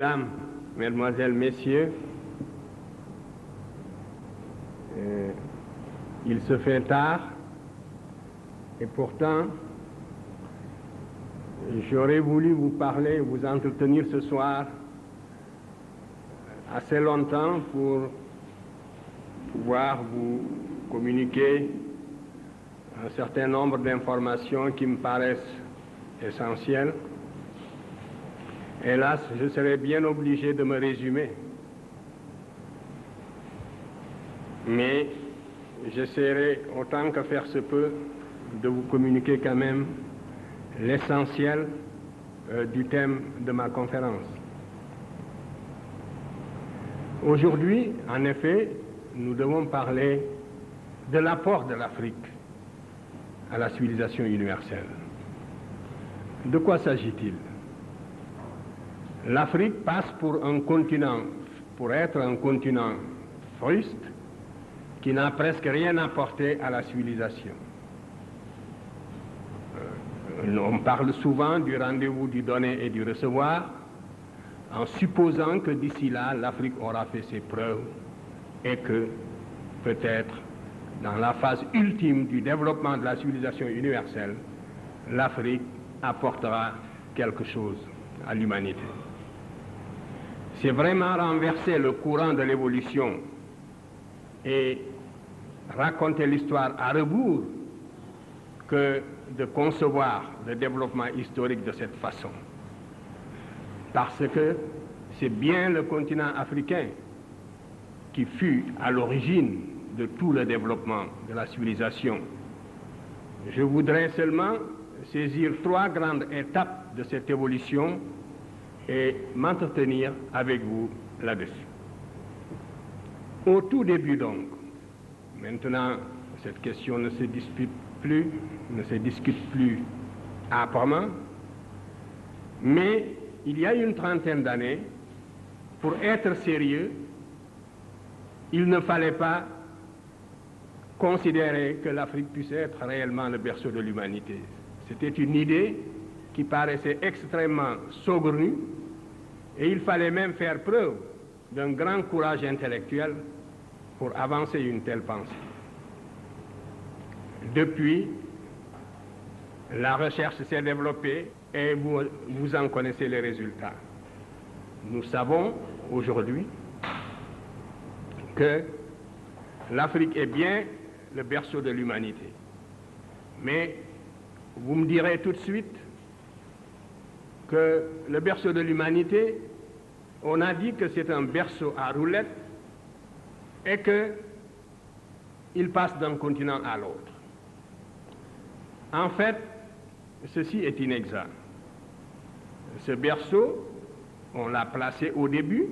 Mesdames, Mesdemoiselles, Messieurs, il se fait tard et pourtant j'aurais voulu vous parler, vous entretenir ce soir assez longtemps pour pouvoir vous communiquer un certain nombre d'informations qui me paraissent essentielles. Hélas, je serais bien obligé de me résumer. Mais j'essaierai autant que faire se peut de vous communiquer quand même l'essentiel du thème de ma conférence. Aujourd'hui, en effet, nous devons parler de l'apport de l'Afrique à la civilisation universelle. De quoi s'agit-il? L'Afrique passe pour être un continent fruste qui n'a presque rien apporté à la civilisation. On parle souvent du rendez-vous du donner et du recevoir, en supposant que d'ici là, l'Afrique aura fait ses preuves et que peut-être dans la phase ultime du développement de la civilisation universelle, l'Afrique apportera quelque chose à l'humanité. C'est vraiment renverser le courant de l'évolution et raconter l'histoire à rebours que de concevoir le développement historique de cette façon. Parce que c'est bien le continent africain qui fut à l'origine de tout le développement de la civilisation. Je voudrais seulement saisir 3 grandes étapes de cette évolution et m'entretenir avec vous là-dessus. Au tout début donc, maintenant cette question ne se discute plus âprement, mais il y a une trentaine d'années, pour être sérieux, il ne fallait pas considérer que l'Afrique puisse être réellement le berceau de l'humanité. C'était une idée qui paraissait extrêmement saugrenue, et il fallait même faire preuve d'un grand courage intellectuel pour avancer une telle pensée. Depuis, la recherche s'est développée et vous en connaissez les résultats. Nous savons aujourd'hui que l'Afrique est bien le berceau de l'humanité. Mais vous me direz tout de suite que le berceau de l'humanité, on a dit que c'est un berceau à roulettes et qu'il passe d'un continent à l'autre. En fait, ceci est inexact. Ce berceau, on l'a placé au début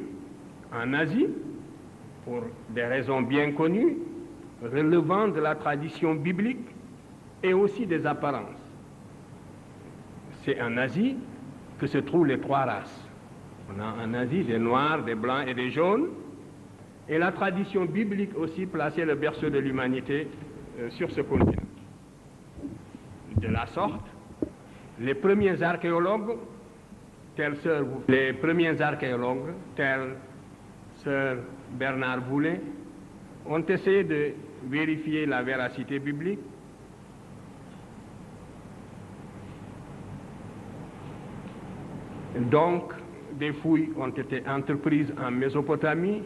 en Asie pour des raisons bien connues, relevant de la tradition biblique et aussi des apparences. C'est en Asie que se trouvent les 3 races. On a en Asie des noirs, des blancs et des jaunes, et la tradition biblique aussi plaçait le berceau de l'humanité sur ce continent. De la sorte, les premiers archéologues, tels Sir Bernard Boulay, ont essayé de vérifier la véracité biblique. Donc, des fouilles ont été entreprises en Mésopotamie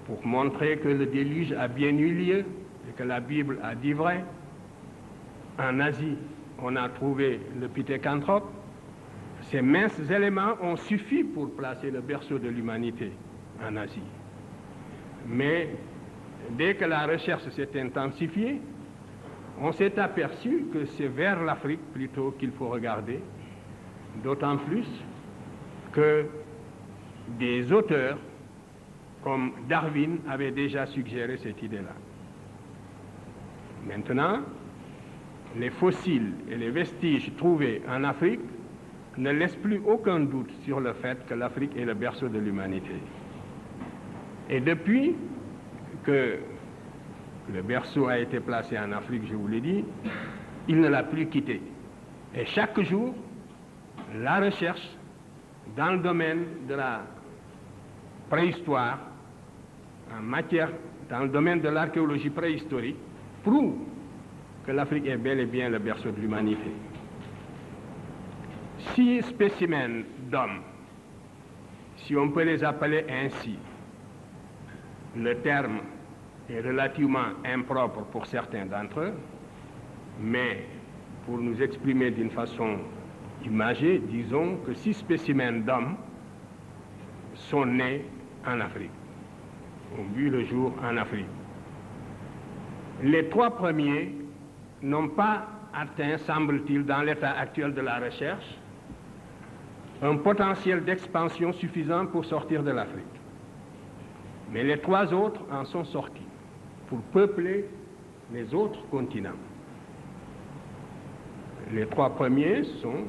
pour montrer que le déluge a bien eu lieu et que la Bible a dit vrai. En Asie, on a trouvé le pithécanthrope. Ces minces éléments ont suffi pour placer le berceau de l'humanité en Asie. Mais dès que la recherche s'est intensifiée, on s'est aperçu que c'est vers l'Afrique plutôt qu'il faut regarder, d'autant plus que des auteurs comme Darwin avaient déjà suggéré cette idée-là. Maintenant, les fossiles et les vestiges trouvés en Afrique ne laissent plus aucun doute sur le fait que l'Afrique est le berceau de l'humanité. Et depuis que le berceau a été placé en Afrique, je vous l'ai dit, il ne l'a plus quitté. Et chaque jour, la recherche dans le domaine de la préhistoire, dans le domaine de l'archéologie préhistorique, prouve que l'Afrique est bel et bien le berceau de l'humanité. 6 spécimens d'hommes, si on peut les appeler ainsi, le terme est relativement impropre pour certains d'entre eux, mais pour nous exprimer d'une façon imagée, disons que 6 spécimens d'hommes sont nés en Afrique, ont vu le jour en Afrique. Les 3 premiers n'ont pas atteint, semble-t-il, dans l'état actuel de la recherche, un potentiel d'expansion suffisant pour sortir de l'Afrique. Mais les 3 autres en sont sortis pour peupler les autres continents. Les 3 premiers sont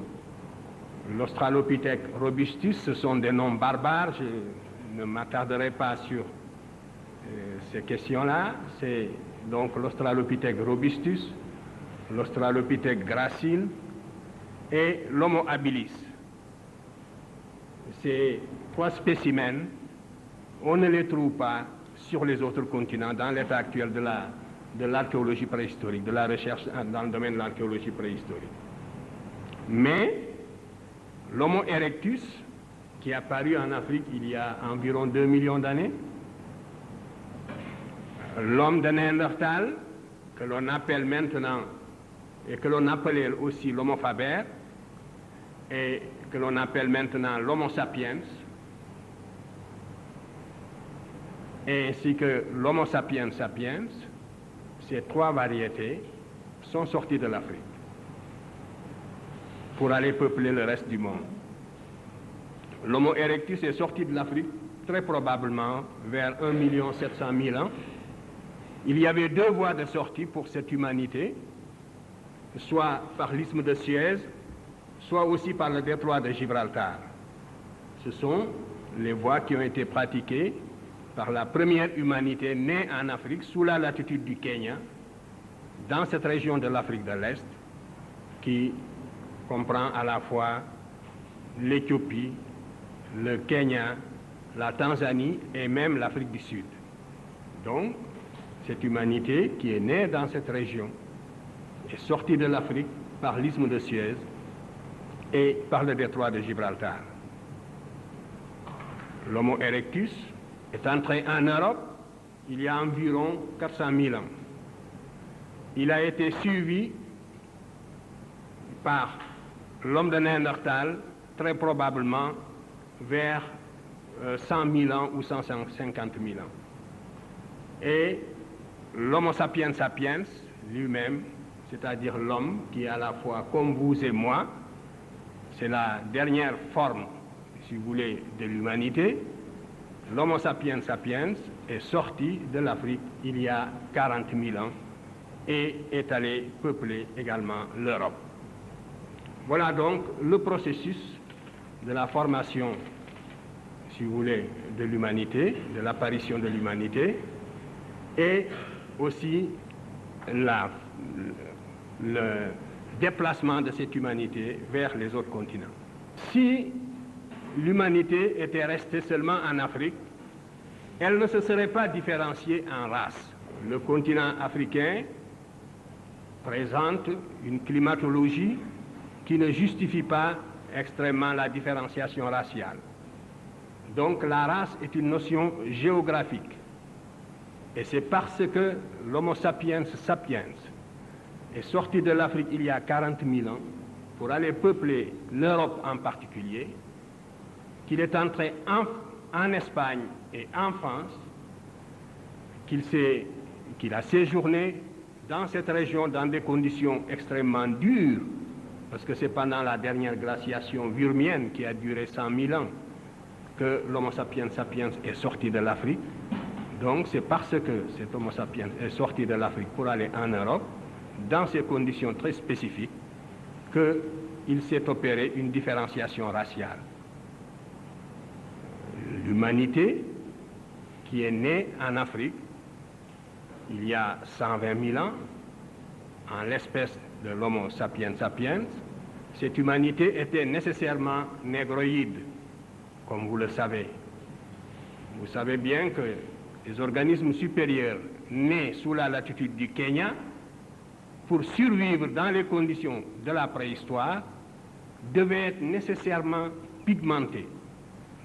l'Australopithèque robustus, ce sont des noms barbares, je ne m'attarderai pas sur ces questions-là. C'est donc l'Australopithèque robustus, l'Australopithèque gracile et l'Homo habilis. Ces 3 spécimens, on ne les trouve pas sur les autres continents dans l'état actuel de l'archéologie préhistorique, de la recherche dans le domaine de l'archéologie préhistorique. Mais l'Homo erectus, qui est apparu en Afrique il y a environ 2 millions d'années, l'homme de Néandertal, que l'on appelle maintenant, et que l'on appelait aussi l'Homo faber, et que l'on appelle maintenant l'Homo sapiens, ainsi que l'Homo sapiens sapiens, ces 3 variétés sont sorties de l'Afrique pour aller peupler le reste du monde. L'Homo erectus est sorti de l'Afrique très probablement vers 1 700 000 ans. Il y avait 2 voies de sortie pour cette humanité, soit par l'isthme de Suez, soit aussi par le détroit de Gibraltar. Ce sont les voies qui ont été pratiquées par la première humanité née en Afrique sous la latitude du Kenya, dans cette région de l'Afrique de l'Est, qui comprend à la fois l'Éthiopie, le Kenya, la Tanzanie et même l'Afrique du Sud. Donc, cette humanité qui est née dans cette région est sortie de l'Afrique par l'isthme de Suez et par le détroit de Gibraltar. L'Homo erectus est entré en Europe il y a environ 400 000 ans. Il a été suivi par l'homme de Néandertal, très probablement vers 100 000 ans ou 150 000 ans. Et l'Homo sapiens sapiens lui-même, c'est-à-dire l'homme qui est à la fois comme vous et moi, c'est la dernière forme, si vous voulez, de l'humanité. L'Homo sapiens sapiens est sorti de l'Afrique il y a 40 000 ans et est allé peupler également l'Europe. Voilà donc le processus de la formation, si vous voulez, de l'humanité, de l'apparition de l'humanité, et aussi le déplacement de cette humanité vers les autres continents. Si l'humanité était restée seulement en Afrique, elle ne se serait pas différenciée en races. Le continent africain présente une climatologie qui ne justifie pas extrêmement la différenciation raciale. Donc la race est une notion géographique. Et c'est parce que l'Homo sapiens sapiens est sorti de l'Afrique il y a 40 000 ans pour aller peupler l'Europe en particulier, qu'il est entré en Espagne et en France, qu'il a séjourné dans cette région dans des conditions extrêmement dures, parce que c'est pendant la dernière glaciation vurmienne qui a duré 100 000 ans que l'Homo sapiens sapiens est sorti de l'Afrique. Donc c'est parce que cet Homo sapiens est sorti de l'Afrique pour aller en Europe, dans ces conditions très spécifiques, qu'il s'est opéré une différenciation raciale. L'humanité qui est née en Afrique il y a 120 000 ans, en l'espèce de l'Homo sapiens sapiens, cette humanité était nécessairement négroïde, comme vous le savez. Vous savez bien que les organismes supérieurs nés sous la latitude du Kenya, pour survivre dans les conditions de la préhistoire, devaient être nécessairement pigmentés.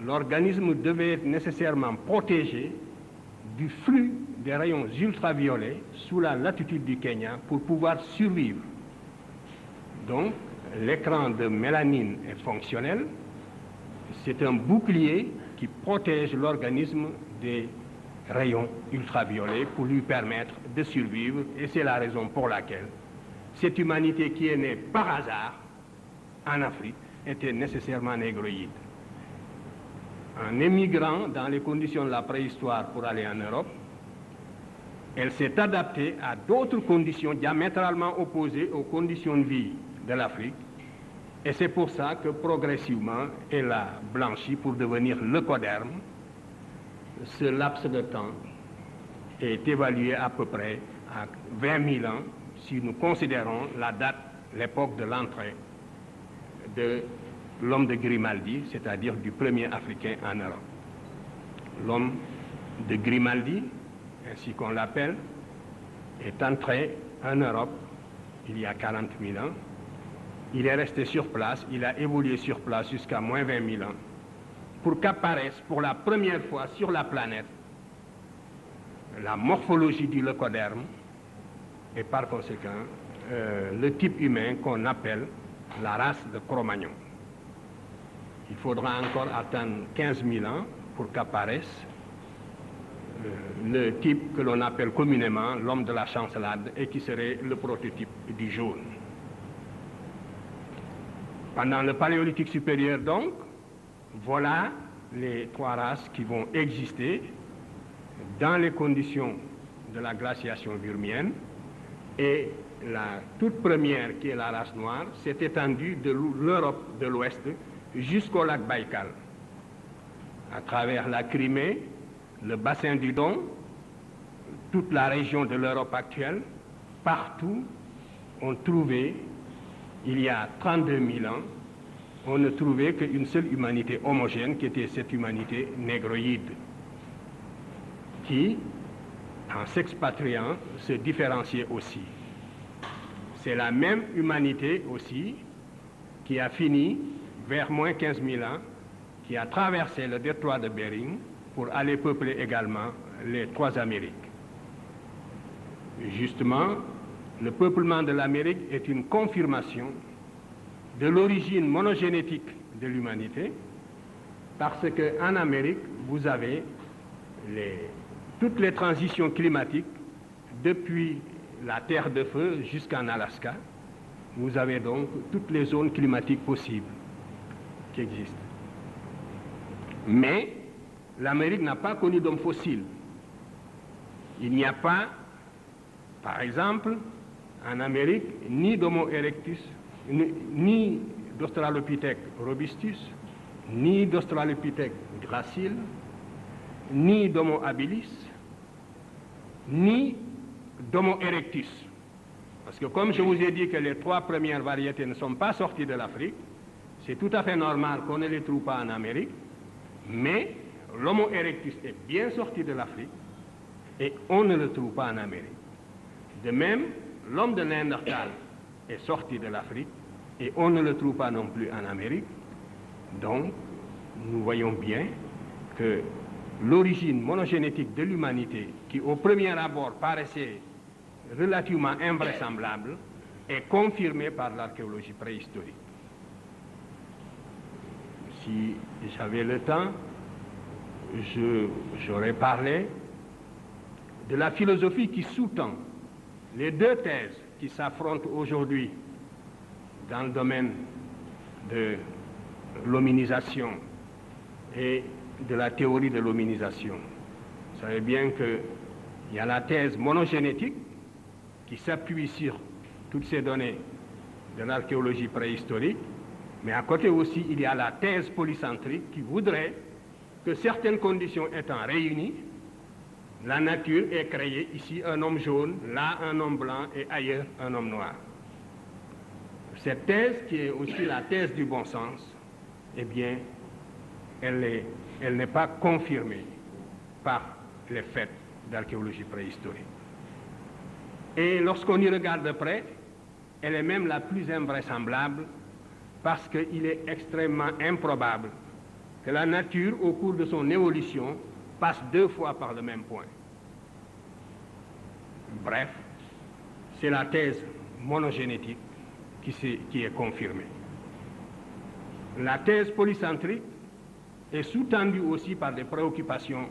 L'organisme devait être nécessairement protégé du flux des rayons ultraviolets sous la latitude du Kenya pour pouvoir survivre. Donc, l'écran de mélanine est fonctionnel. C'est un bouclier qui protège l'organisme des rayons ultraviolets pour lui permettre de survivre. Et c'est la raison pour laquelle cette humanité qui est née par hasard en Afrique était nécessairement négroïde. En émigrant dans les conditions de la préhistoire pour aller en Europe, elle s'est adaptée à d'autres conditions diamétralement opposées aux conditions de vie de l'Afrique. Et c'est pour ça que progressivement, elle a blanchi pour devenir leucoderme. Ce laps de temps est évalué à peu près à 20 000 ans si nous considérons la date, l'époque de l'entrée de l'homme de Grimaldi, c'est-à-dire du premier Africain en Europe. L'homme de Grimaldi, ainsi qu'on l'appelle, est entré en Europe il y a 40 000 ans. Il est resté sur place, il a évolué sur place jusqu'à moins 20 000 ans, pour qu'apparaisse pour la première fois sur la planète la morphologie du leucoderme et par conséquent le type humain qu'on appelle la race de Cro-Magnon. Il faudra encore attendre 15 000 ans pour qu'apparaisse le type que l'on appelle communément l'homme de la chancelade et qui serait le prototype du jaune. Pendant le Paléolithique supérieur, donc, voilà les trois races qui vont exister dans les conditions de la glaciation burmienne. Et la toute première, qui est la race noire, s'est étendue de l'Europe de l'Ouest jusqu'au lac Baïkal, à travers la Crimée, le bassin du Don, toute la région de l'Europe actuelle. Partout, on trouvait, il y a 32 000 ans, on ne trouvait qu'une seule humanité homogène, qui était cette humanité négroïde, qui, en s'expatriant, se différenciait aussi. C'est la même humanité aussi qui a fini, vers moins 15 000 ans, qui a traversé le détroit de Bering pour aller peupler également les trois Amériques. Justement, le peuplement de l'Amérique est une confirmation de l'origine monogénétique de l'humanité, parce qu'en Amérique, vous avez toutes les transitions climatiques depuis la Terre de Feu jusqu'en Alaska. Vous avez donc toutes les zones climatiques possibles qui existent. Mais l'Amérique n'a pas connu d'homme fossile. Il n'y a pas, par exemple, en Amérique, ni d'Homo erectus, ni d'Australopithèque robustus, ni d'Australopithèque gracile, ni d'Homo habilis, ni d'Homo erectus. Parce que comme je vous ai dit que les trois premières variétés ne sont pas sorties de l'Afrique, c'est tout à fait normal qu'on ne les trouve pas en Amérique, mais l'Homo erectus est bien sorti de l'Afrique et on ne le trouve pas en Amérique. De même, l'homme de Néandertal est sorti de l'Afrique et on ne le trouve pas non plus en Amérique. Donc, nous voyons bien que l'origine monogénétique de l'humanité, qui au premier abord paraissait relativement invraisemblable, est confirmée par l'archéologie préhistorique. Si j'avais le temps, j'aurais parlé de la philosophie qui sous-tend les deux thèses qui s'affrontent aujourd'hui dans le domaine de l'hominisation et de la théorie de l'hominisation. Vous savez bien qu'il y a la thèse monogénétique qui s'appuie sur toutes ces données de l'archéologie préhistorique, mais à côté aussi, il y a la thèse polycentrique qui voudrait que certaines conditions étant réunies, la nature ait créé ici un homme jaune, là un homme blanc et ailleurs un homme noir. Cette thèse, qui est aussi la thèse du bon sens, eh bien, elle n'est pas confirmée par les faits d'archéologie préhistorique. Et lorsqu'on y regarde de près, elle est même la plus invraisemblable parce qu'il est extrêmement improbable que la nature, au cours de son évolution, passe 2 fois par le même point. Bref, c'est la thèse monogénétique qui est confirmée. La thèse polycentrique est sous-tendue aussi par des préoccupations,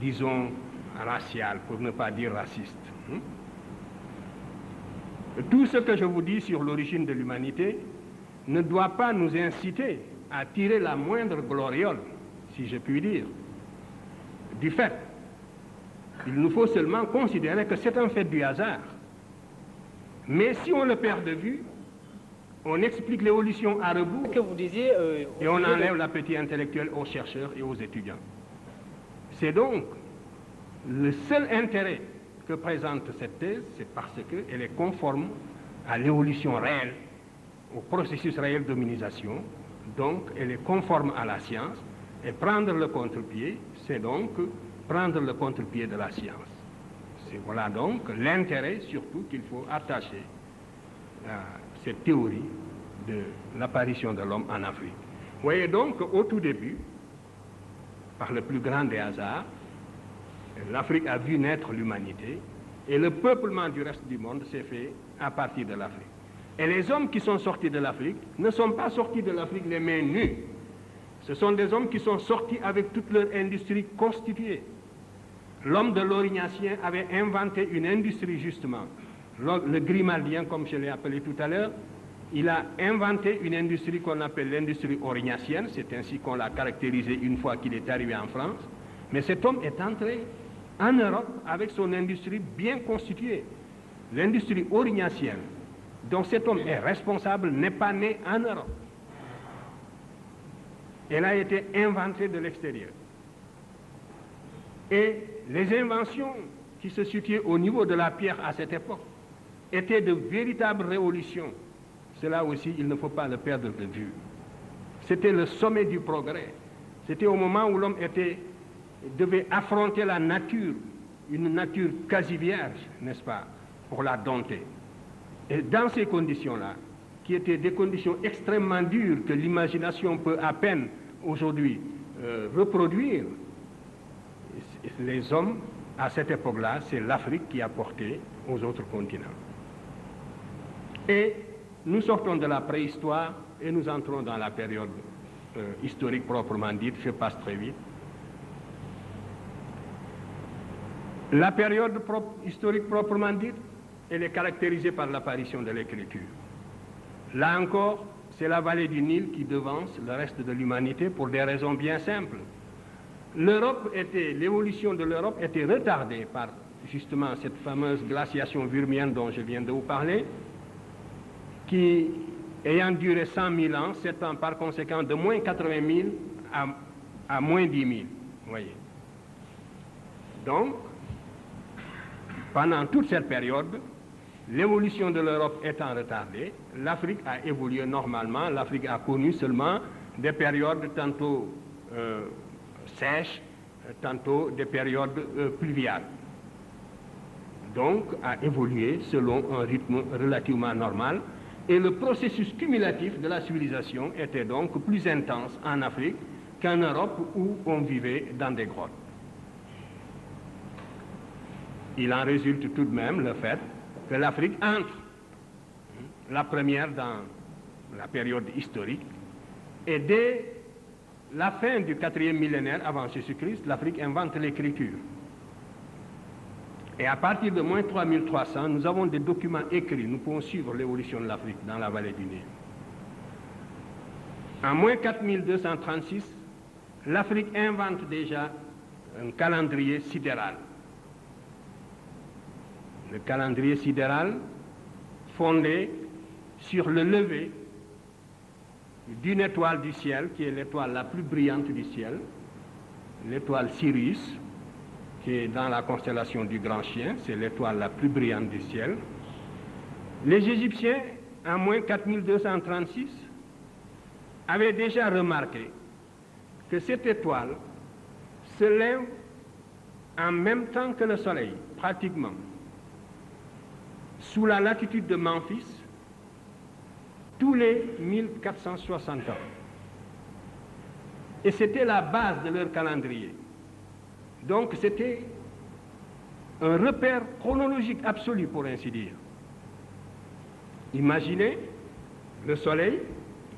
disons, raciales, pour ne pas dire racistes. Tout ce que je vous dis sur l'origine de l'humanité ne doit pas nous inciter à tirer la moindre gloriole, si je puis dire, du fait. Il nous faut seulement considérer que c'est un fait du hasard. Mais si on le perd de vue, on explique l'évolution à rebours que vous disiez, et on enlève l'appétit intellectuel aux chercheurs et aux étudiants. C'est donc le seul intérêt que présente cette thèse, c'est parce qu'elle est conforme à l'évolution réelle, au processus réel d'hominisation, donc elle est conforme à la science, et prendre le contre-pied, c'est donc prendre le contre-pied de la science. Voilà donc l'intérêt surtout qu'il faut attacher à cette théorie de l'apparition de l'homme en Afrique. Vous voyez donc qu'au tout début, par le plus grand des hasards, l'Afrique a vu naître l'humanité et le peuplement du reste du monde s'est fait à partir de l'Afrique. Et les hommes qui sont sortis de l'Afrique ne sont pas sortis de l'Afrique les mains nues. Ce sont des hommes qui sont sortis avec toute leur industrie constituée. L'homme de l'Orignacien avait inventé une industrie justement. Le Grimaldien, comme je l'ai appelé tout à l'heure, il a inventé une industrie qu'on appelle l'industrie orignacienne. C'est ainsi qu'on l'a caractérisé une fois qu'il est arrivé en France. Mais cet homme est entré en Europe avec son industrie bien constituée. L'industrie orignacienne, dont cet homme est responsable, n'est pas née en Europe. Elle a été inventée de l'extérieur. Et les inventions qui se situaient au niveau de la pierre à cette époque étaient de véritables révolutions. Cela aussi, il ne faut pas le perdre de vue. C'était le sommet du progrès. C'était au moment où l'homme devait affronter la nature, une nature quasi vierge, n'est-ce pas, pour la dompter. Et dans ces conditions-là, qui étaient des conditions extrêmement dures que l'imagination peut à peine aujourd'hui reproduire, les hommes, à cette époque-là, c'est l'Afrique qui a porté aux autres continents. Et nous sortons de la préhistoire et nous entrons dans la période historique proprement dite. Je passe très vite. La période historique proprement dite, elle est caractérisée par l'apparition de l'écriture. Là encore, c'est la vallée du Nil qui devance le reste de l'humanité pour des raisons bien simples. L'évolution de l'Europe était retardée par justement cette fameuse glaciation vurmienne dont je viens de vous parler, qui, ayant duré 100 000 ans, s'étend par conséquent de moins 80 000 à moins 10 000. Voyez. Donc, pendant toute cette période, l'évolution de l'Europe étant retardée, l'Afrique a évolué normalement. L'Afrique a connu seulement des périodes tantôt sèches, tantôt des périodes pluviales. Donc, a évolué selon un rythme relativement normal. Et le processus cumulatif de la civilisation était donc plus intense en Afrique qu'en Europe où on vivait dans des grottes. Il en résulte tout de même le fait que l'Afrique entre, la première dans la période historique, et dès la fin du 4e millénaire avant Jésus-Christ, l'Afrique invente l'écriture. Et à partir de moins 3300, nous avons des documents écrits, nous pouvons suivre l'évolution de l'Afrique dans la vallée du Nil. En moins 4236, l'Afrique invente déjà un calendrier sidéral. Le calendrier sidéral fondé sur le lever d'une étoile du ciel, qui est l'étoile la plus brillante du ciel, l'étoile Sirius, qui est dans la constellation du Grand Chien, c'est l'étoile la plus brillante du ciel. Les Égyptiens, en moins 4236, avaient déjà remarqué que cette étoile se lève en même temps que le Soleil, pratiquement, sous la latitude de Memphis, tous les 1460 ans. Et c'était la base de leur calendrier. Donc c'était un repère chronologique absolu, pour ainsi dire. Imaginez le Soleil,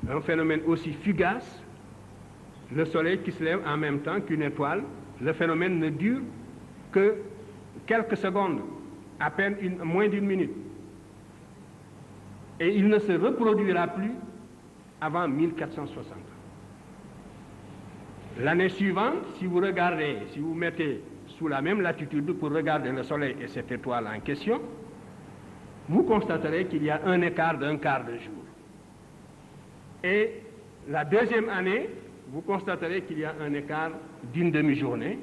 un phénomène aussi fugace, le Soleil qui se lève en même temps qu'une étoile. Le phénomène ne dure que quelques secondes, à peine moins d'une minute. Et il ne se reproduira plus avant 1460. L'année suivante, si vous regardez, si vous mettez sous la même latitude pour regarder le Soleil et cette étoile en question, vous constaterez qu'il y a un écart d'un quart de jour. Et la deuxième année, vous constaterez qu'il y a un écart d'une demi-journée.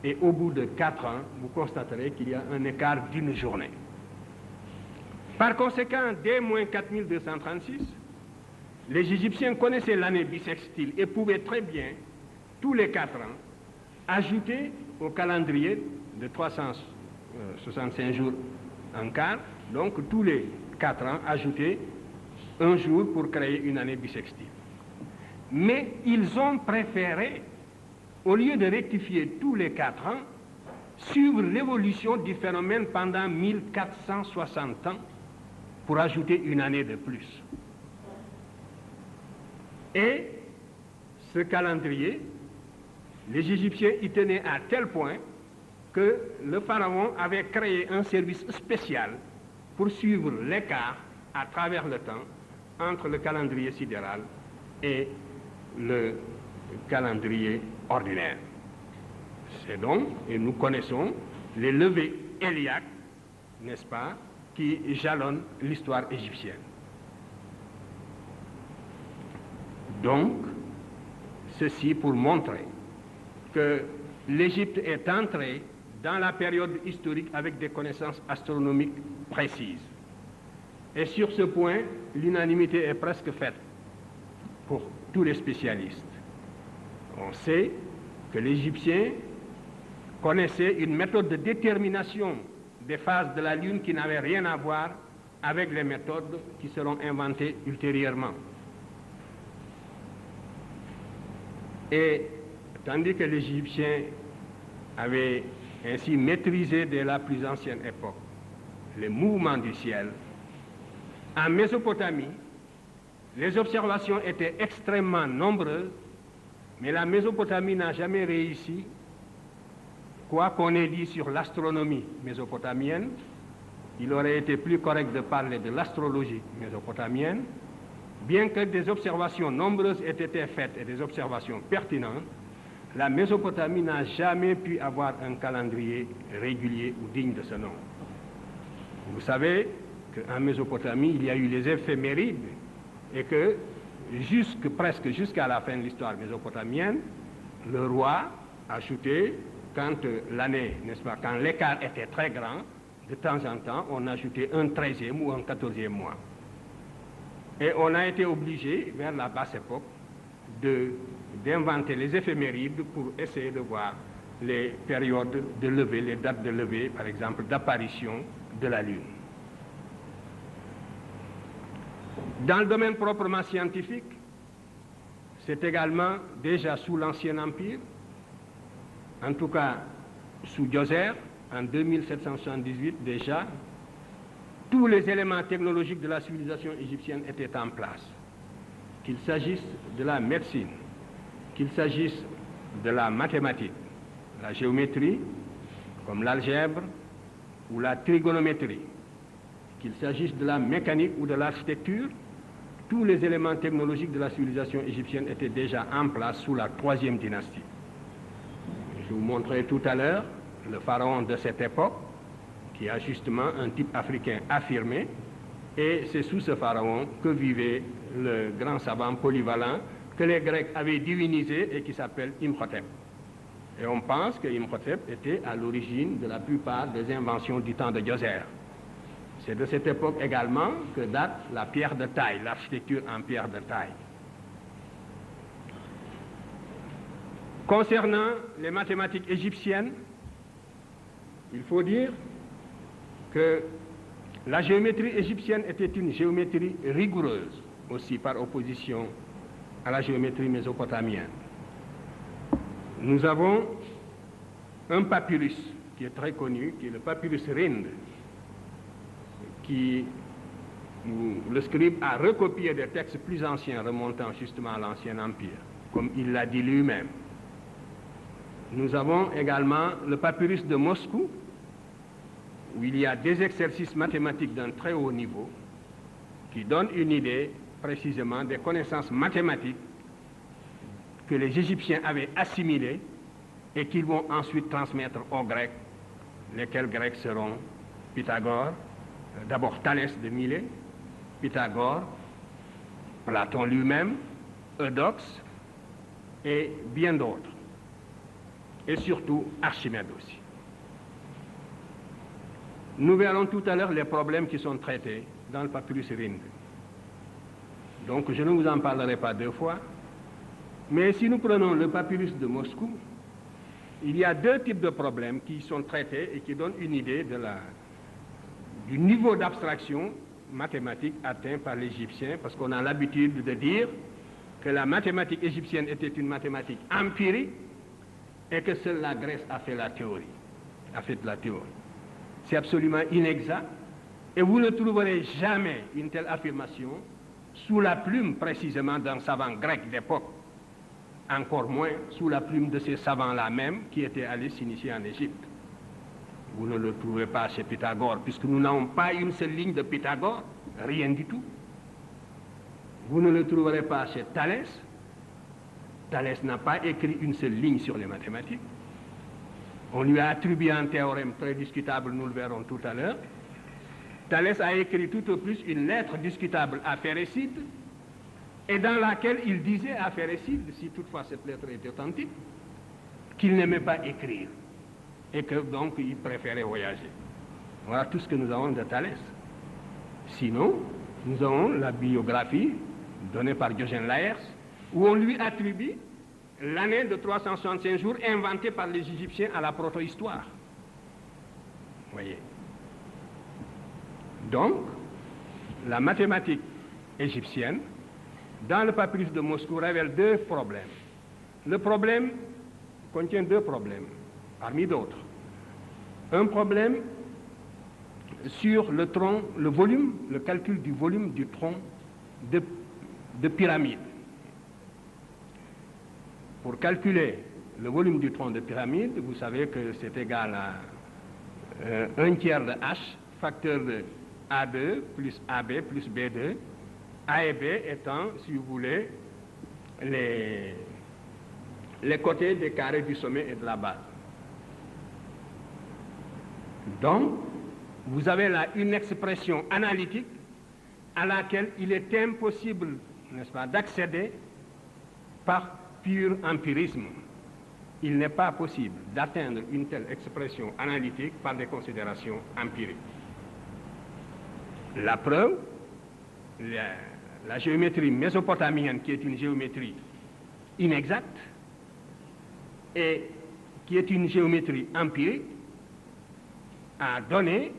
Et au bout de 4 ans, vous constaterez qu'il y a un écart d'une journée. Par conséquent, dès moins 4236, les Égyptiens connaissaient l'année bissextile et pouvaient très bien, tous les 4 ans, ajouter au calendrier de 365 jours en quart, donc tous les 4 ans, ajouter un jour pour créer une année bissextile. Mais ils ont préféré, au lieu de rectifier tous les 4 ans, suivre l'évolution du phénomène pendant 1460 ans pour ajouter une année de plus. Et ce calendrier, les Égyptiens y tenaient à tel point que le pharaon avait créé un service spécial pour suivre l'écart à travers le temps entre le calendrier sidéral et le calendrier ordinaire. C'est donc, et nous connaissons, les levées héliaques, n'est-ce pas, qui jalonnent l'histoire égyptienne. Donc, ceci pour montrer que l'Égypte est entrée dans la période historique avec des connaissances astronomiques précises. Et sur ce point, l'unanimité est presque faite pour tous les spécialistes. On sait que l'Égyptien connaissait une méthode de détermination des phases de la Lune qui n'avait rien à voir avec les méthodes qui seront inventées ultérieurement. Et tandis que l'Égyptien avait ainsi maîtrisé dès la plus ancienne époque les mouvements du ciel, en Mésopotamie, les observations étaient extrêmement nombreuses, mais la Mésopotamie n'a jamais réussi, quoi qu'on ait dit sur l'astronomie mésopotamienne. Il aurait été plus correct de parler de l'astrologie mésopotamienne. Bien que des observations nombreuses aient été faites et des observations pertinentes, la Mésopotamie n'a jamais pu avoir un calendrier régulier ou digne de ce nom. Vous savez qu'en Mésopotamie, il y a eu les éphémérides et que presque jusqu'à la fin de l'histoire mésopotamienne, le roi ajoutait, quand l'année, n'est-ce pas, quand l'écart était très grand, de temps en temps, on ajoutait un 13e ou un 14e mois. Et on a été obligé, vers la basse époque, d'inventer les éphémérides pour essayer de voir les périodes de levée, les dates de levée, par exemple, d'apparition de la Lune. Dans le domaine proprement scientifique, c'est également déjà sous l'Ancien Empire, en tout cas sous Djoser, en 2778 déjà, tous les éléments technologiques de la civilisation égyptienne étaient en place. Qu'il s'agisse de la médecine, qu'il s'agisse de la mathématique, la géométrie, comme l'algèbre ou la trigonométrie, qu'il s'agisse de la mécanique ou de l'architecture, tous les éléments technologiques de la civilisation égyptienne étaient déjà en place sous la 3e dynastie. Je vous montrerai tout à l'heure le pharaon de cette époque, qui a justement un type africain affirmé, et c'est sous ce pharaon que vivait le grand savant polyvalent que les Grecs avaient divinisé et qui s'appelle Imhotep. Et on pense que Imhotep était à l'origine de la plupart des inventions du temps de Djoser. C'est de cette époque également que date la pierre de taille, l'architecture en pierre de taille. Concernant les mathématiques égyptiennes, il faut dire que la géométrie égyptienne était une géométrie rigoureuse, aussi par opposition à la géométrie mésopotamienne. Nous avons un papyrus qui est très connu, qui est le papyrus Rind, où le scribe a recopié des textes plus anciens remontant justement à l'Ancien Empire, comme il l'a dit lui-même. Nous avons également le papyrus de Moscou, où il y a des exercices mathématiques d'un très haut niveau qui donnent une idée précisément des connaissances mathématiques que les Égyptiens avaient assimilées et qu'ils vont ensuite transmettre aux Grecs, lesquels Grecs seront Pythagore, d'abord Thalès de Milet, Pythagore, Platon lui-même, Eudoxe et bien d'autres. Et surtout Archimède aussi. Nous verrons tout à l'heure les problèmes qui sont traités dans le papyrus Rind. Donc je ne vous en parlerai pas deux fois. Mais si nous prenons le papyrus de Moscou, il y a deux types de problèmes qui sont traités et qui donnent une idée du niveau d'abstraction mathématique atteint par l'Égyptien, parce qu'on a l'habitude de dire que la mathématique égyptienne était une mathématique empirique et que seule la Grèce a fait la théorie, C'est absolument inexact et vous ne trouverez jamais une telle affirmation sous la plume précisément d'un savant grec d'époque, encore moins sous la plume de ces savants-là même qui étaient allés s'initier en Égypte. Vous ne le trouvez pas chez Pythagore, puisque nous n'avons pas une seule ligne de Pythagore, rien du tout. Vous ne le trouverez pas chez Thalès. Thalès n'a pas écrit une seule ligne sur les mathématiques. On lui a attribué un théorème très discutable, nous le verrons tout à l'heure. Thalès a écrit tout au plus une lettre discutable à Phérécyde, et dans laquelle il disait à Phérécyde, si toutefois cette lettre est authentique, qu'il n'aimait pas écrire, et que donc il préférait voyager. Voilà tout ce que nous avons de Thalès. Sinon, nous avons la biographie donnée par Diogène Laërce, où on lui attribue l'année de 365 jours inventée par les Égyptiens à la proto-histoire. Vous voyez. Donc, la mathématique égyptienne, dans le papyrus de Moscou, révèle deux problèmes. Le problème contient deux problèmes, parmi d'autres. Un problème sur le tronc, le volume, le calcul du volume du tronc de pyramide. Pour calculer le volume du tronc de pyramide, vous savez que c'est égal à 1/3 de H, facteur de A2 plus AB plus B2, A et B étant, si vous voulez, les côtés des carrés du sommet et de la base. Donc, vous avez là une expression analytique à laquelle il est impossible, n'est-ce pas, d'accéder par pur empirisme. Il n'est pas possible d'atteindre une telle expression analytique par des considérations empiriques. La preuve, la géométrie mésopotamienne, qui est une géométrie inexacte et qui est une géométrie empirique, a donné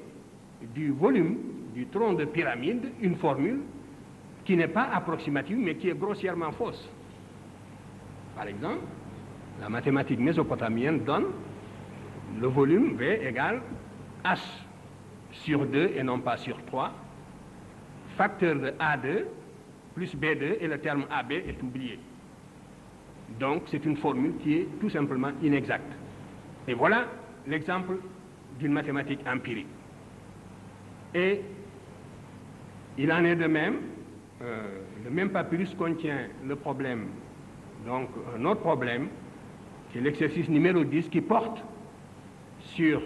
du volume du tronc de pyramide une formule qui n'est pas approximative mais qui est grossièrement fausse. Par exemple, la mathématique mésopotamienne donne le volume V égale H sur 2 et non pas sur 3, facteur de A2 plus B2 et le terme AB est oublié. Donc c'est une formule qui est tout simplement inexacte. Et voilà l'exemple d'une mathématique empirique. Et il en est de même, le même papyrus contient le problème, donc un autre problème, qui est l'exercice numéro 10, qui porte sur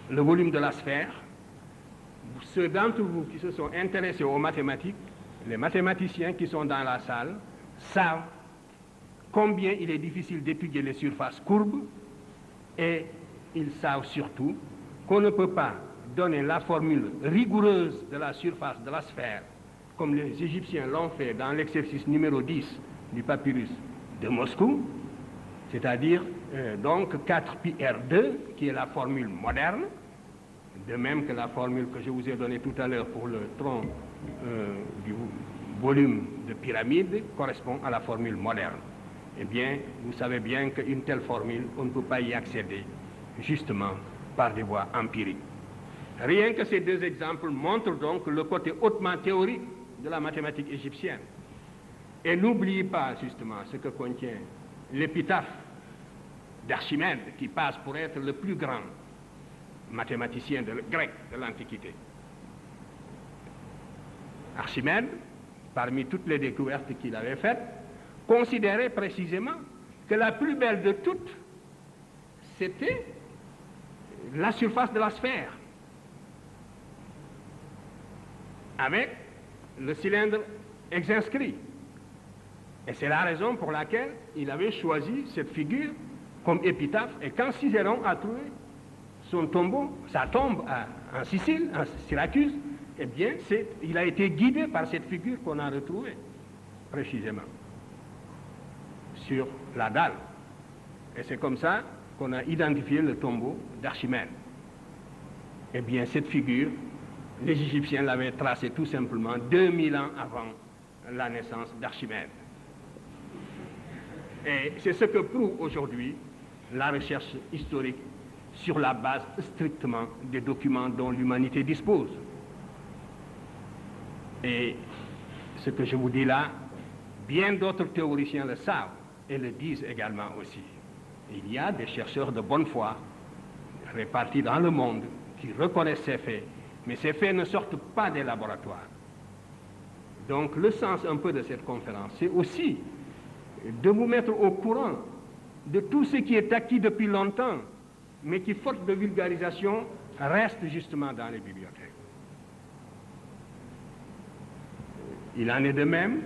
le volume de la sphère. Ceux d'entre vous qui se sont intéressés aux mathématiques, les mathématiciens qui sont dans la salle, savent combien il est difficile d'étudier les surfaces courbes, et ils savent surtout qu'on ne peut pas donner la formule rigoureuse de la surface de la sphère, comme les Égyptiens l'ont fait dans l'exercice numéro 10 du papyrus de Moscou, C'est-à-dire donc 4πr2, qui est la formule moderne, de même que la formule que je vous ai donnée tout à l'heure pour le tronc du volume de pyramide correspond à la formule moderne. Eh bien, vous savez bien qu'une telle formule, on ne peut pas y accéder justement par des voies empiriques. Rien que ces deux exemples montrent donc le côté hautement théorique de la mathématique égyptienne. Et n'oubliez pas justement ce que contient l'épitaphe d'Archimède, qui passe pour être le plus grand mathématicien grec de l'Antiquité. Archimède, parmi toutes les découvertes qu'il avait faites, considérait précisément que la plus belle de toutes, c'était la surface de la sphère, avec le cylindre exinscrit. Et c'est la raison pour laquelle il avait choisi cette figure comme épitaphe. Et quand Cicéron a trouvé son tombeau, sa tombe en Sicile, en Syracuse, eh bien, il a été guidé par cette figure qu'on a retrouvée, précisément, sur la dalle. Et c'est comme ça qu'on a identifié le tombeau d'Archimède. Eh bien, cette figure, les Égyptiens l'avaient tracée tout simplement 2000 ans avant la naissance d'Archimède. Et c'est ce que prouve aujourd'hui la recherche historique sur la base strictement des documents dont l'humanité dispose. Et ce que je vous dis là, bien d'autres théoriciens le savent et le disent également aussi. Il y a des chercheurs de bonne foi répartis dans le monde qui reconnaissent ces faits, mais ces faits ne sortent pas des laboratoires. Donc le sens un peu de cette conférence, c'est aussi de vous mettre au courant de tout ce qui est acquis depuis longtemps, mais qui, faute de vulgarisation, reste justement dans les bibliothèques. Il en est de même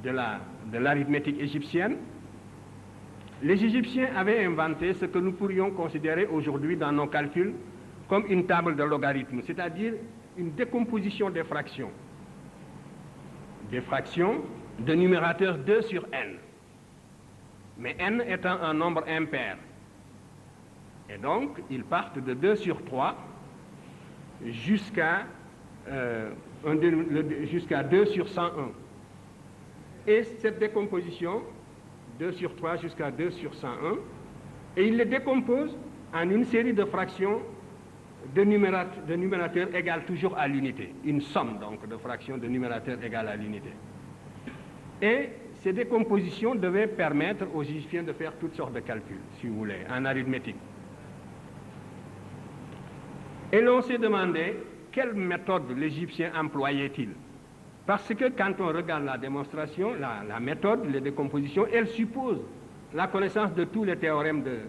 de l'arithmétique égyptienne. Les Égyptiens avaient inventé ce que nous pourrions considérer aujourd'hui dans nos calculs comme une table de logarithmes, c'est-à-dire une décomposition des fractions. Des fractions de numérateur 2 sur n. Mais n étant un nombre impair. Et donc, ils partent de 2 sur 3 jusqu'à 2 sur 101. Et cette décomposition, 2 sur 3 jusqu'à 2 sur 101, et ils les décomposent en une série de fractions de numérateurs égales toujours à l'unité. Une somme donc de fractions de numérateurs égales à l'unité. Et ces décompositions devaient permettre aux Égyptiens de faire toutes sortes de calculs, si vous voulez, en arithmétique. Et l'on s'est demandé quelle méthode l'Égyptien employait-il. Parce que quand on regarde la démonstration, la méthode, les décompositions, elle suppose la connaissance de tous les théorèmes de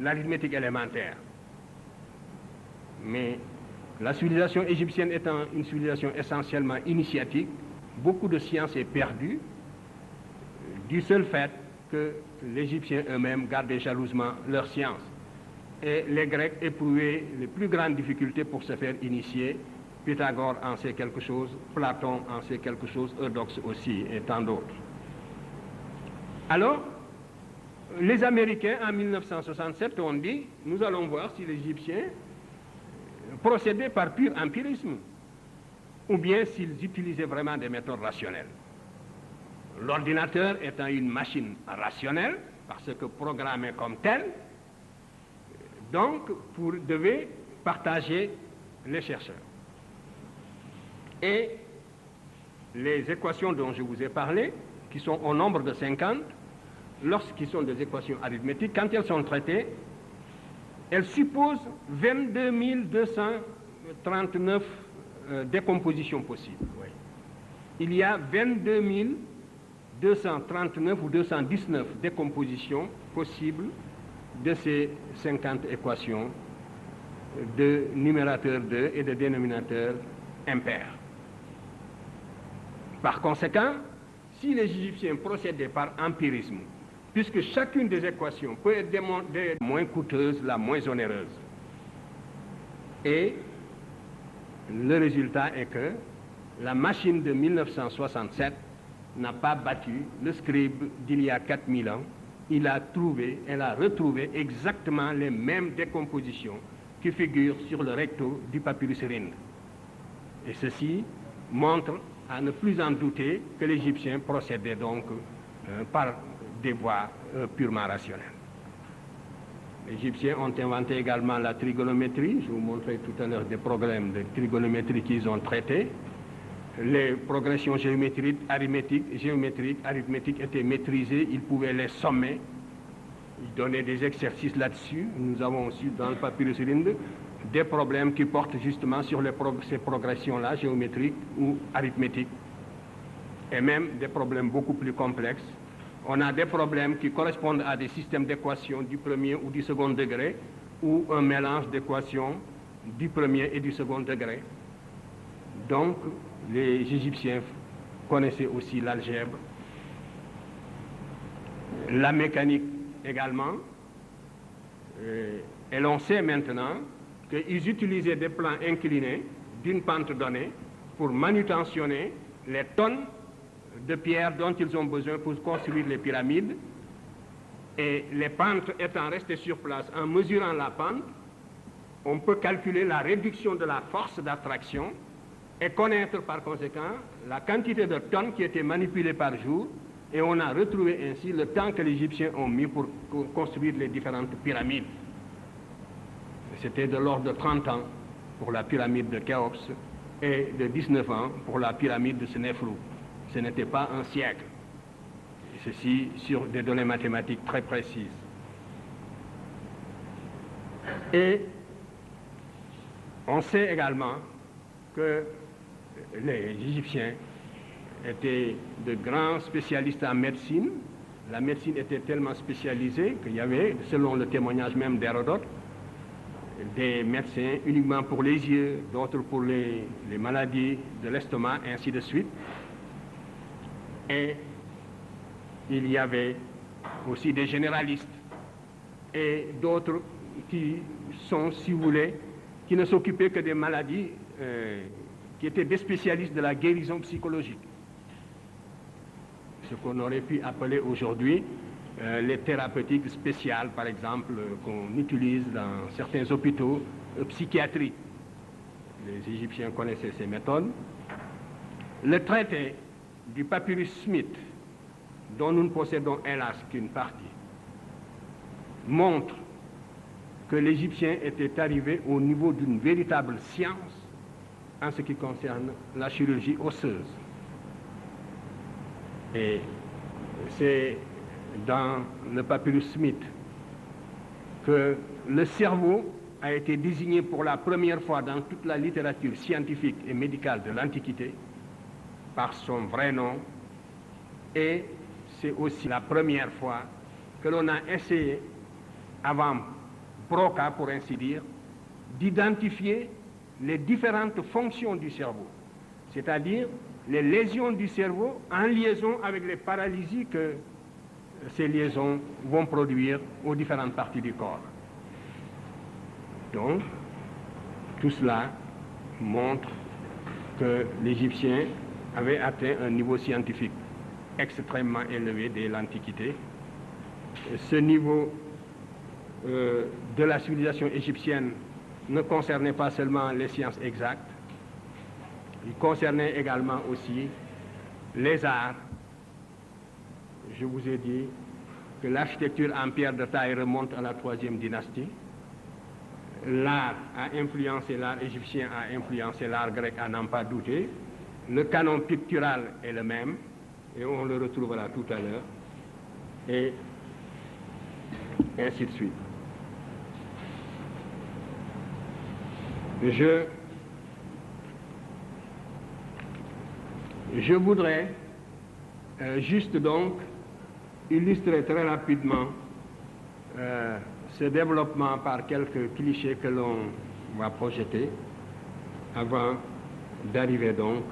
l'arithmétique élémentaire. Mais la civilisation égyptienne étant une civilisation essentiellement initiatique, beaucoup de science est perdue du seul fait que les Égyptiens eux-mêmes gardaient jalousement leur science. Et les Grecs éprouvaient les plus grandes difficultés pour se faire initier. Pythagore en sait quelque chose, Platon en sait quelque chose, Eudoxe aussi, et tant d'autres. Alors, les Américains, en 1967, ont dit, nous allons voir si les Égyptiens procédaient par pur empirisme, ou bien s'ils utilisaient vraiment des méthodes rationnelles. L'ordinateur étant une machine rationnelle, parce que programmée comme telle, donc, devait partager les chercheurs. Et les équations dont je vous ai parlé, qui sont au nombre de 50, lorsqu'ils sont des équations arithmétiques, quand elles sont traitées, elles supposent 22 239 décompositions possibles. Oui. Il y a 22 239 ou 219 décompositions possibles de ces 50 équations de numérateur 2 et de dénominateur impair. Par conséquent, si les Égyptiens procédaient par empirisme, puisque chacune des équations peut être démontrée la moins coûteuse, la moins onéreuse, et le résultat est que la machine de 1967 n'a pas battu le scribe d'il y a 4000 ans, elle a retrouvé exactement les mêmes décompositions qui figurent sur le recto du papyrus Rhind. Et ceci montre, à ne plus en douter, que l'Égyptien procédait donc par des voies purement rationnelles. Les Égyptiens ont inventé également la trigonométrie. Je vous montrais tout à l'heure des problèmes de trigonométrie qu'ils ont traités. Les progressions géométriques, arithmétiques étaient maîtrisées, ils pouvaient les sommer, ils donnaient des exercices là-dessus. Nous avons aussi dans le papyrus Rhind des problèmes qui portent justement sur ces progressions-là, géométriques ou arithmétiques, et même des problèmes beaucoup plus complexes. On a des problèmes qui correspondent à des systèmes d'équations du premier ou du second degré, ou un mélange d'équations du premier et du second degré. Donc, les Égyptiens connaissaient aussi l'algèbre, la mécanique également, et l'on sait maintenant qu'ils utilisaient des plans inclinés d'une pente donnée pour manutentionner les tonnes de pierres dont ils ont besoin pour construire les pyramides, et les pentes étant restées sur place, en mesurant la pente, on peut calculer la réduction de la force d'attraction et connaître par conséquent la quantité de tonnes qui étaient manipulées par jour, et on a retrouvé ainsi le temps que les Égyptiens ont mis pour construire les différentes pyramides. C'était de l'ordre de 30 ans pour la pyramide de Khéops et de 19 ans pour la pyramide de Sénéfrou. Ce n'était pas un siècle. Et ceci sur des données mathématiques très précises. Et on sait également que les Égyptiens étaient de grands spécialistes en médecine. La médecine était tellement spécialisée qu'il y avait, selon le témoignage même d'Hérodote, des médecins uniquement pour les yeux, d'autres pour les maladies de l'estomac, et ainsi de suite. Et il y avait aussi des généralistes et d'autres qui sont, si vous voulez, qui ne s'occupaient que des maladies, qui étaient des spécialistes de la guérison psychologique. Ce qu'on aurait pu appeler aujourd'hui les thérapeutiques spéciales, par exemple, qu'on utilise dans certains hôpitaux psychiatriques. Les Égyptiens connaissaient ces méthodes. Le traité du papyrus Smith, dont nous ne possédons hélas qu'une partie, montre que l'Égyptien était arrivé au niveau d'une véritable science en ce qui concerne la chirurgie osseuse. Et c'est dans le papyrus Smith que le cerveau a été désigné pour la première fois dans toute la littérature scientifique et médicale de l'Antiquité par son vrai nom, et c'est aussi la première fois que l'on a essayé, avant Broca pour ainsi dire, d'identifier les différentes fonctions du cerveau, c'est-à-dire les lésions du cerveau en liaison avec les paralysies que ces liaisons vont produire aux différentes parties du corps. Donc, tout cela montre que l'Égyptien avait atteint un niveau scientifique extrêmement élevé dès l'Antiquité. Ce niveau de la civilisation égyptienne ne concernait pas seulement les sciences exactes, il concernait également aussi les arts. Je vous ai dit que l'architecture en pierre de taille remonte à la 3e dynastie. L'art a influencé l'art égyptien, a influencé l'art grec, à n'en pas douter. Le canon pictural est le même, et on le retrouvera tout à l'heure, et ainsi de suite. Je voudrais juste donc illustrer très rapidement ce développement par quelques clichés que l'on va projeter avant d'arriver donc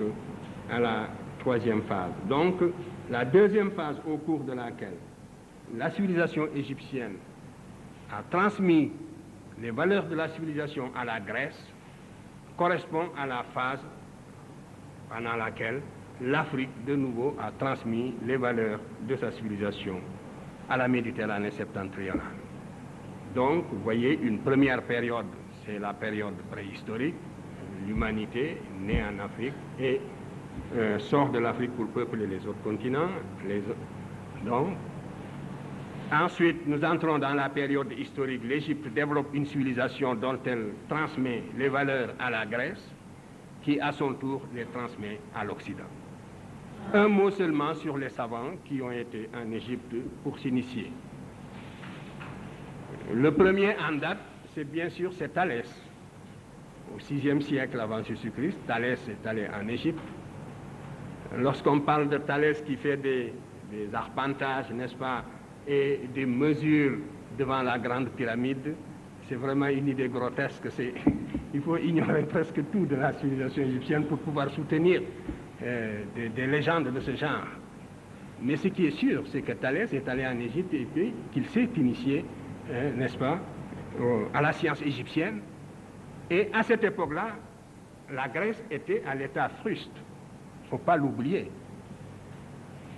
à la 3e phase. Donc, la 2e phase au cours de laquelle la civilisation égyptienne a transmis les valeurs de la civilisation à la Grèce correspond à la phase pendant laquelle l'Afrique, de nouveau, a transmis les valeurs de sa civilisation à la Méditerranée septentrionale. Donc, vous voyez, une première période, c'est la période préhistorique. L'humanité naît en Afrique et sort de l'Afrique pour peupler les autres continents. Donc, ensuite, nous entrons dans la période historique. L'Égypte développe une civilisation dont elle transmet les valeurs à la Grèce, qui à son tour les transmet à l'Occident. Un mot seulement sur les savants qui ont été en Égypte pour s'initier. Le premier en date, c'est bien sûr Thalès. Au VIe siècle avant Jésus-Christ, Thalès est allé en Égypte. Lorsqu'on parle de Thalès qui fait des arpentages, n'est-ce pas, et des mesures devant la grande pyramide, c'est vraiment une idée grotesque. Il faut ignorer presque tout de la civilisation égyptienne pour pouvoir soutenir des légendes de ce genre. Mais ce qui est sûr, c'est que Thalès est allé en Égypte et puis qu'il s'est initié, n'est-ce pas, à la science égyptienne. Et à cette époque-là, la Grèce était à l'état fruste. Il ne faut pas l'oublier.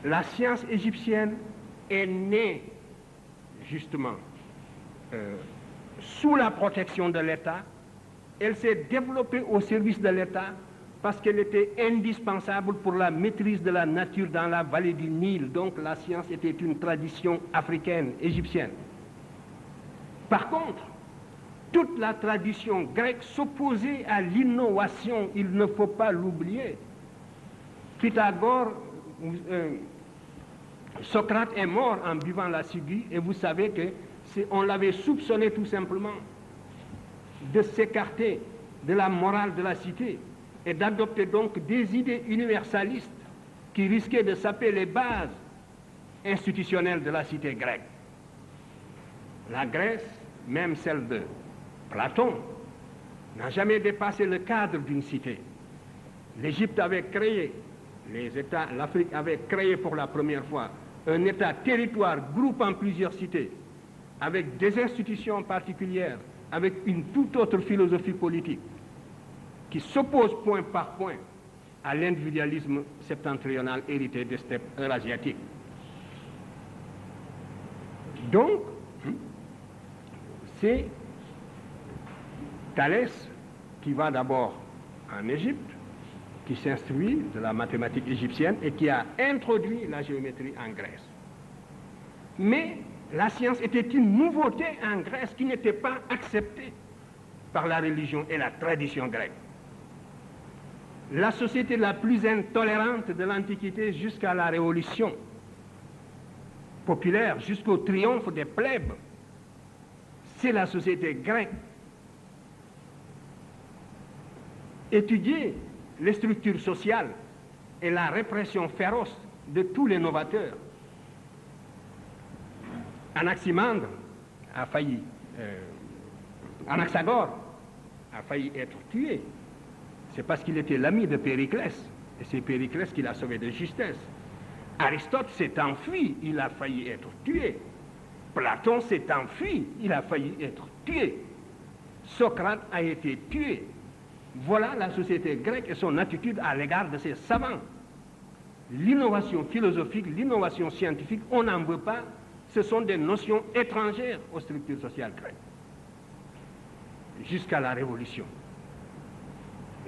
La science égyptienne est née, justement, sous la protection de l'État. Elle s'est développée au service de l'État parce qu'elle était indispensable pour la maîtrise de la nature dans la vallée du Nil. Donc la science était une tradition africaine, égyptienne. Par contre, toute la tradition grecque s'opposait à l'innovation, il ne faut pas l'oublier. Pythagore, Socrate est mort en buvant la ciguë, et vous savez qu'on l'avait soupçonné tout simplement de s'écarter de la morale de la cité et d'adopter donc des idées universalistes qui risquaient de saper les bases institutionnelles de la cité grecque. La Grèce, même celle de Platon, n'a jamais dépassé le cadre d'une cité. L'Égypte avait créé, l'Afrique avait créé pour la première fois un État-territoire groupant plusieurs cités, avec des institutions particulières, avec une toute autre philosophie politique, qui s'oppose point par point à l'individualisme septentrional hérité des steppes eurasiatiques. Donc, c'est Thalès qui va d'abord en Égypte, qui s'instruit de la mathématique égyptienne et qui a introduit la géométrie en Grèce. Mais la science était une nouveauté en Grèce qui n'était pas acceptée par la religion et la tradition grecque. La société la plus intolérante de l'Antiquité jusqu'à la Révolution populaire, jusqu'au triomphe des plèbes, c'est la société grecque. Étudier les structures sociales et la répression féroce de tous les novateurs. Anaximandre a failli, Anaxagore a failli être tué. C'est parce qu'il était l'ami de Périclès, et c'est Périclès qui l'a sauvé de justesse. Aristote s'est enfui, il a failli être tué. Platon s'est enfui, il a failli être tué. Socrate a été tué. Voilà la société grecque et son attitude à l'égard de ses savants. L'innovation philosophique, l'innovation scientifique, on n'en veut pas. Ce sont des notions étrangères aux structures sociales grecques. Jusqu'à la Révolution.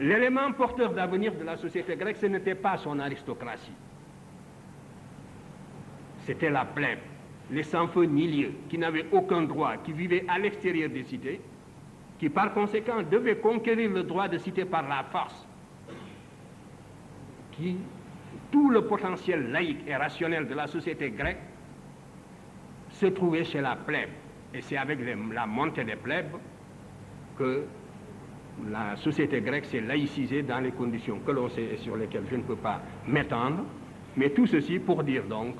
L'élément porteur d'avenir de la société grecque, ce n'était pas son aristocratie. C'était la plèbe, les sans-feu ni lieu, qui n'avaient aucun droit, qui vivaient à l'extérieur des cités, qui par conséquent devaient conquérir le droit de cité par la force, qui, tout le potentiel laïque et rationnel de la société grecque se trouvait chez la plèbe. Et c'est avec la montée des plèbes que la société grecque s'est laïcisée dans les conditions que l'on sait et sur lesquelles je ne peux pas m'étendre, mais tout ceci pour dire donc